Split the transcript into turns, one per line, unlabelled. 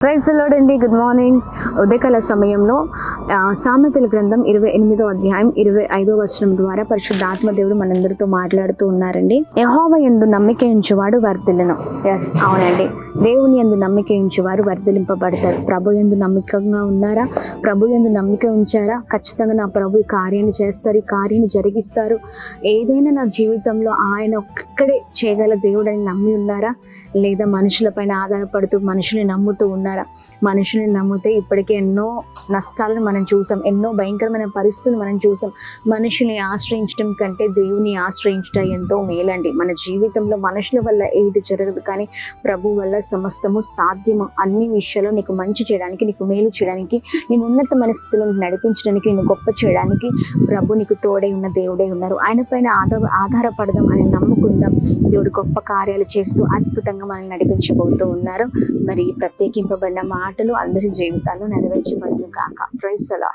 Praise the lord అండి. Good morning. ఉదయకాల సమయంలో సామెతల గ్రంథం 28వ అధ్యాయం 25వ వచనం ద్వారా పరిశుద్ధాత్మ దేవుడు మనందరితో మాట్లాడుతూ ఉన్నారండి. యెహోవా యందు నమ్మిక ఉంచువాడు వర్ధిల్లును. ఎస్, అవునండి. దేవుని యందు నమ్మిక ఉంచువారు వర్ధిలింపబడతారు. ప్రభు యందు నమ్మకంగా ఉన్నారా? ప్రభు యందు నమ్మిక ఉంచారా? ఖచ్చితంగా నా ప్రభు ఈ కార్యాన్ని చేస్తారు, ఈ కార్యాన్ని జరిగిస్తారు. ఏదైనా నా జీవితంలో ఆయన ఒక్కడే చేయగల దేవుడని నమ్మి ఉన్నారా? లేదా మనుషులపైన ఆధారపడుతూ మనుషుల్ని నమ్ముతూ ఉన్నారా? మనుషుల్ని నమ్మితే ఇప్పటికే ఎన్నో నష్టాలను మనం చూసాం, ఎన్నో భయంకరమైన పరిస్థితులు మనం చూసాం. మనుషుల్ని ఆశ్రయించడం కంటే దేవుని ఆశ్రయించడం ఎంతో మేలండి. మన జీవితంలో మనుషుల వల్ల ఏది జరగదు, కానీ ప్రభు వల్ల సమస్తము సాధ్యము. అన్ని విషయాల్లో నీకు మంచి చేయడానికి, నీకు మేలు చేయడానికి, నేను ఉన్నతమైన స్థితిలో నడిపించడానికి, నేను గొప్ప చేయడానికి ప్రభు నీకు తోడై ఉన్న దేవుడే ఉన్నారు. ఆయన పైన ఆధారపడదాం, ఆయన నమ్ముకుందాం. దేవుడు గొప్ప కార్యాలు చేస్తూ అద్భుతంగా మనల్ని నడిపించబోతూ ఉన్నారు. మరి ప్రత్యేకింపబడిన మాటలు అందరి జీవితాల్లో నెరవేర్చబడును కాక. Praise the lord.